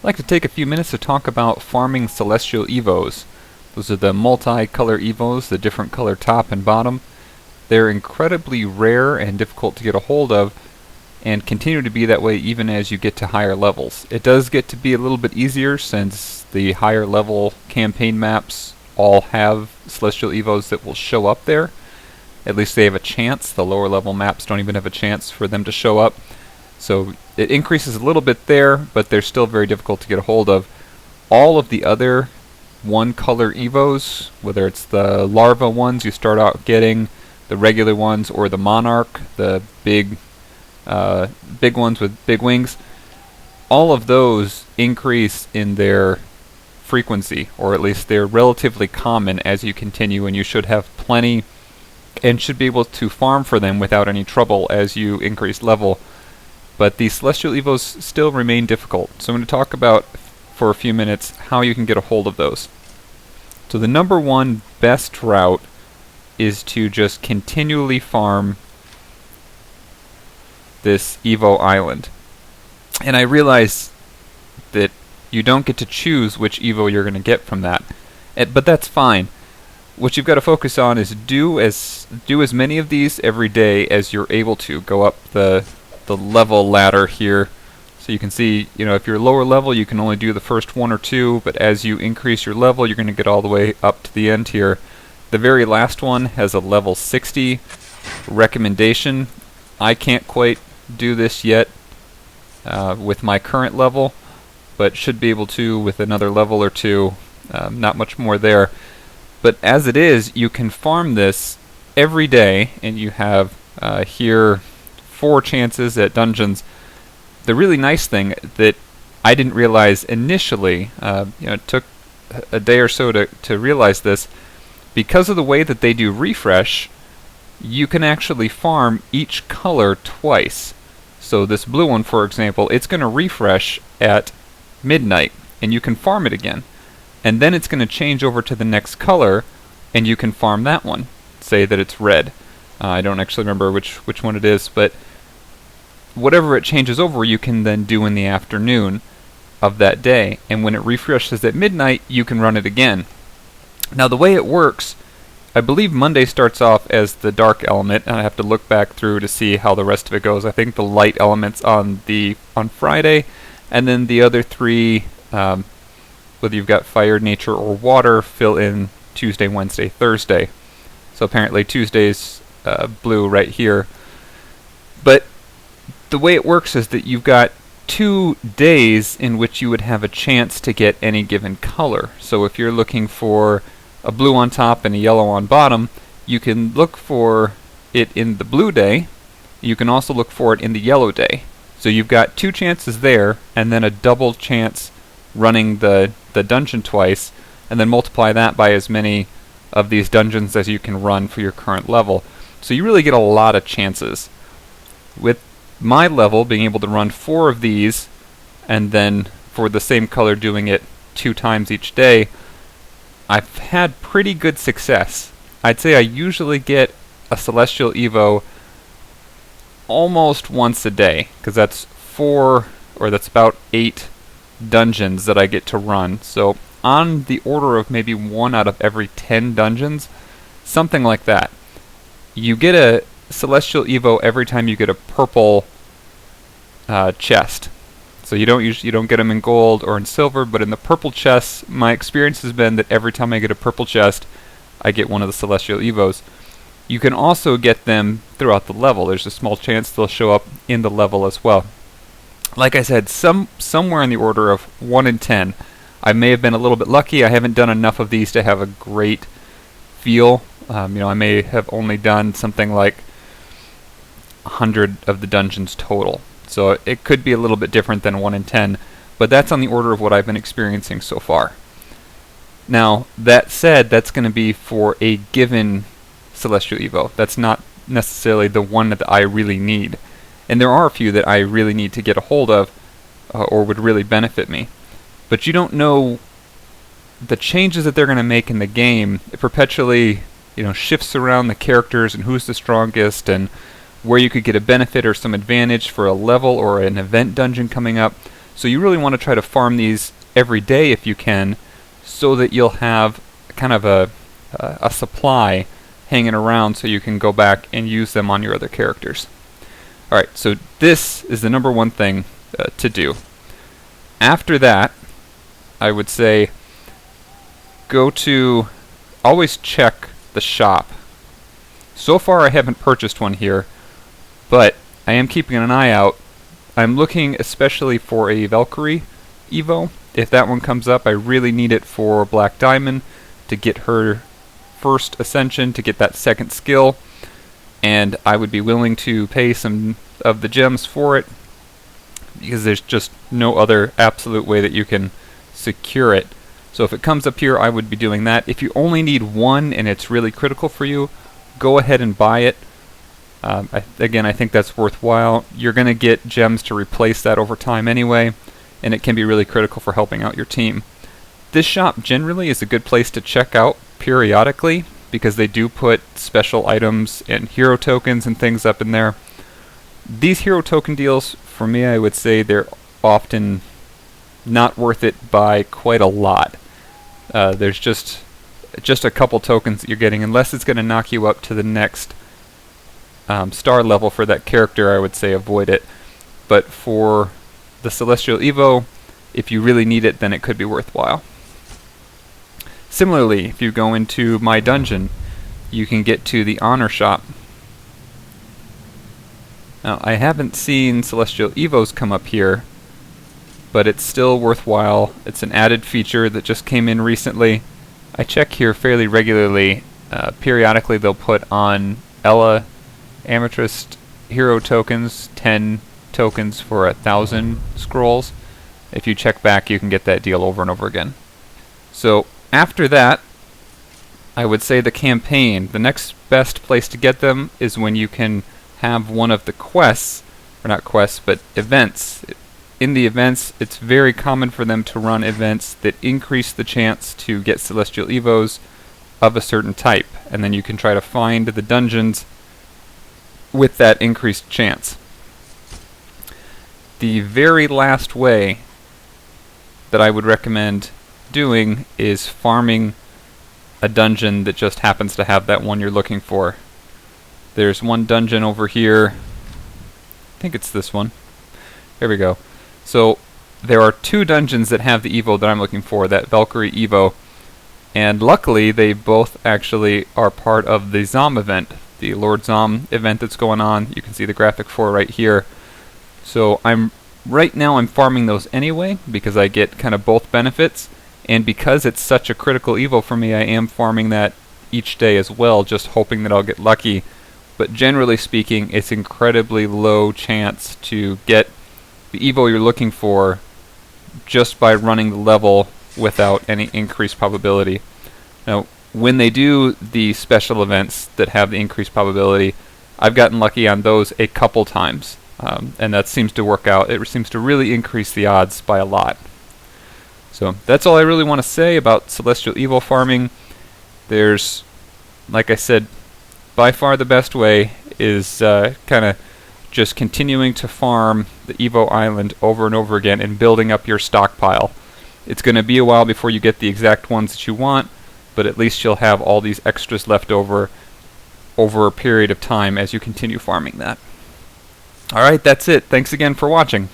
I'd like to take a few minutes to talk about farming Celestial Evos. Those are the multi-color Evos, the different color top and bottom. They're incredibly rare and difficult to get a hold of, and continue to be that way even as you get to higher levels. It does get to be a little bit easier since the higher level campaign maps all have Celestial Evos that will show up there. At least they have a chance. The lower level maps don't even have a chance for them to show up. So it increases a little bit there, but they're still very difficult to get a hold of. All of the other one color Evos, whether it's the larva ones you start out getting, the regular ones, or the monarch, the big ones with big wings, all of those increase in their frequency, or at least they're relatively common as you continue, and you should have plenty and should be able to farm for them without any trouble as you increase level. But the Celestial Evos still remain difficult, so I'm going to talk about for a few minutes how you can get a hold of those. So the number one best route is to just continually farm this Evo Island. And I realize that you don't get to choose which Evo you're going to get from that, but that's fine. What you've got to focus on is do as many of these every day as you're able to. Go up the level ladder here. So you can see, if you're lower level, you can only do the first one or two, but as you increase your level, you're going to get all the way up to the end here. The very last one has a level 60 recommendation. I can't quite do this yet with my current level, but should be able to with another level or two. Not much more there. But as it is, you can farm this every day, and you have here 4 chances at dungeons. The really nice thing that I didn't realize initially, it took a day or so to realize this, because of the way that they do refresh, you can actually farm each color twice. So this blue one, for example, it's going to refresh at midnight, and you can farm it again. And then it's going to change over to the next color, and you can farm that one. Say that it's red. I don't actually remember which one it is, but whatever it changes over, you can then do in the afternoon of that day. And when it refreshes at midnight, you can run it again. Now the way it works, I believe Monday starts off as the dark element, and I have to look back through to see how the rest of it goes. I think the light element's on Friday, and then the other 3, whether you've got fire, nature, or water, fill in Tuesday, Wednesday, Thursday. So apparently Tuesday's blue right here. But the way it works is that you've got 2 days in which you would have a chance to get any given color. So if you're looking for a blue on top and a yellow on bottom, you can look for it in the blue day. You can also look for it in the yellow day. So you've got 2 chances there, and then a double chance running the dungeon twice, and then multiply that by as many of these dungeons as you can run for your current level. So you really get a lot of chances. With my level, being able to run 4 of these, and then for the same color doing it 2 times each day, I've had pretty good success. I'd say I usually get a Celestial Evo almost once a day, because that's about 8 dungeons that I get to run. So on the order of maybe 1 out of every 10 dungeons, something like that. You get a Celestial Evo every time you get a purple chest. So you don't get them in gold or in silver, but in the purple chests, my experience has been that every time I get a purple chest, I get one of the Celestial Evos. You can also get them throughout the level. There's a small chance they'll show up in the level as well. Like I said, somewhere in the order of 1 in 10. I may have been a little bit lucky. I haven't done enough of these to have a great feel. I may have only done something like 100 of the dungeons total. So it could be a little bit different than 1 in 10, but that's on the order of what I've been experiencing so far. Now, that said, that's going to be for a given Celestial Evo. That's not necessarily the one that I really need. And there are a few that I really need to get a hold of, or would really benefit me. But you don't know the changes that they're going to make in the game. It perpetually, shifts around the characters and who's the strongest, and where you could get a benefit or some advantage for a level or an event dungeon coming up. So you really want to try to farm these every day if you can, so that you'll have kind of a supply hanging around so you can go back and use them on your other characters. Alright, so this is the number one thing to do. After that, I would say always check the shop. So far I haven't purchased one here, but I am keeping an eye out. I'm looking especially for a Valkyrie Evo. If that one comes up, I really need it for Black Diamond to get her first ascension, to get that second skill, and I would be willing to pay some of the gems for it, because there's just no other absolute way that you can secure it. So if it comes up here, I would be doing that. If you only need one and it's really critical for you, go ahead and buy it. Again, I think that's worthwhile. You're going to get gems to replace that over time anyway, and it can be really critical for helping out your team. This shop generally is a good place to check out periodically, because they do put special items and hero tokens and things up in there. These hero token deals, for me, I would say they're often not worth it by quite a lot. There's just a couple tokens that you're getting, unless it's going to knock you up to the next star level for that character. I would say avoid it. But for the Celestial Evo, if you really need it, then it could be worthwhile. Similarly, if you go into my dungeon, you can get to the honor shop. Now, I haven't seen Celestial Evos come up here, but it's still worthwhile. It's an added feature that just came in recently. I check here fairly regularly. Periodically they'll put on Ella Ametryst hero tokens, 10 tokens for 1,000 scrolls. If you check back, you can get that deal over and over again. So after that, I would say the campaign. The next best place to get them is when you can have one of the quests, or not quests, but events. In the events, it's very common for them to run events that increase the chance to get Celestial Evos of a certain type, and then you can try to find the dungeons with that increased chance. The very last way that I would recommend doing is farming a dungeon that just happens to have that one you're looking for. There's one dungeon over here. I think it's this one. There we go. So there are two dungeons that have the Evo that I'm looking for, that Valkyrie Evo. And luckily, they both actually are part of the Zom event, the Lord Zom event that's going on. You can see the graphic for right here. So right now I'm farming those anyway, because I get kind of both benefits. And because it's such a critical Evo for me, I am farming that each day as well, just hoping that I'll get lucky. But generally speaking, it's incredibly low chance to get the Evo you're looking for just by running the level without any increased probability. Now, when they do the special events that have the increased probability, I've gotten lucky on those a couple times, and that seems to work out. It seems to really increase the odds by a lot. So that's all I really want to say about Celestial Evo farming. There's, like I said, by far the best way is kind of just continuing to farm the Evo Island over and over again and building up your stockpile. It's going to be a while before you get the exact ones that you want, but at least you'll have all these extras left over a period of time as you continue farming that. Alright, that's it. Thanks again for watching.